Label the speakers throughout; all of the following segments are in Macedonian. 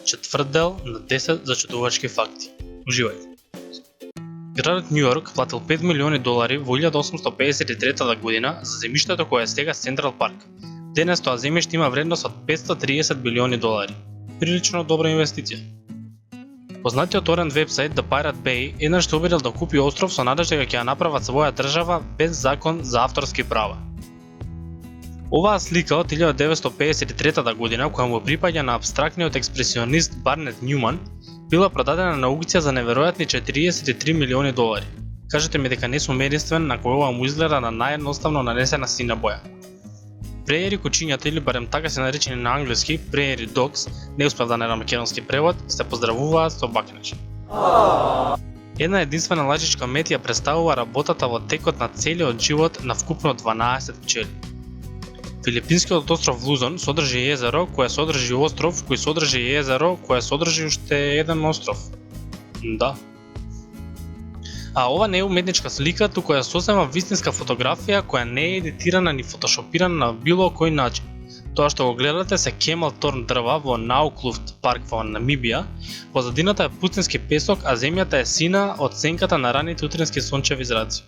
Speaker 1: четврт дел на 10 зачудувачки факти. Уживајте. Градот Њу Јорк платил $5 милиони во 1853 година за земјиштето кое е сега Централ Парк. Денес тоа земјиште има вредност од $530 билиони. Прилично добра инвестиција. Познатиот торент вебсайт The Pirate Bay еднаш се обидел да купи остров со надежда дека ќе ја направат своја држава без закон за авторски права. Оваа слика од 1953 година, која му припаѓа на абстрактниот експресионист Барнет Њуман, била продадена на аукција за неверојатни $43 милиони. Кажете ми дека не сум единствен на кој ова му изгледа на наједноставно нанесена сина боја. Преери кучињата, или барем така се наречени на англиски Prairie Dogs, не успев да најдам македонски превод, се поздравуваат со бакнеж. Една единствена лажичка мет ја представува работата во текот на целиот живот на вкупно 12 пчели. Филипинскиот остров Лузон содржи езеро кое содржи остров кој содржи езеро кое содржи уште еден остров. Да. А ова не е уметничка слика, туку е сосема вистинска фотографија која не е едитирана ни фотошопирана на било кој начин. Тоа што го гледате се Кемал Торн дрва во Науклуфт парк во Намибија, позадината е пустински песок, а земјата е сина од сенката на раните утрински сончеви зраци.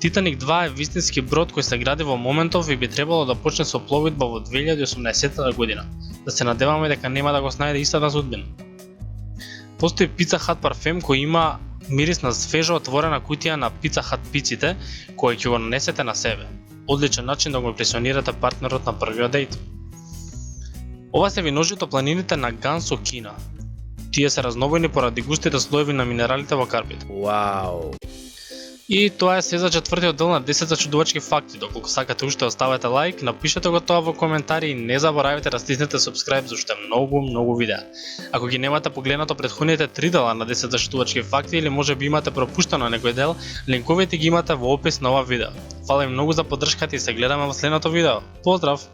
Speaker 1: Титаник 2 е вистински брод кој се гради во моментов и би требало да почне со пловидба во 2018 година. Да се надеваме дека нема да го снајде истата судбина. Постои Pizza Hut парфем кој има мирис на свежо отворена кутија на Pizza Hut пиците, кој ќе го нанесете на себе. Одличен начин да го импресионирате партнерот на првиот дејт. Ова се виножито планините на Гансо, Кина. Тие се разновојни поради густите слоеви на минералите во карпите.
Speaker 2: Вау!
Speaker 1: И тоа е се за четвртиот дел на 10 зачудувачки факти. Доколку сакате уште оставете лайк, напишете го тоа во коментари и не заборавајте да стиснете subscribe за уште многу видеа. Ако ги немате погледнато претходните 3 дела на 10 зачудувачки факти или може би имате пропуштено некој дел, линковите ги имате во опис на ова видео. Фала ви многу за поддршката и се гледаме во следното видео. Поздрав!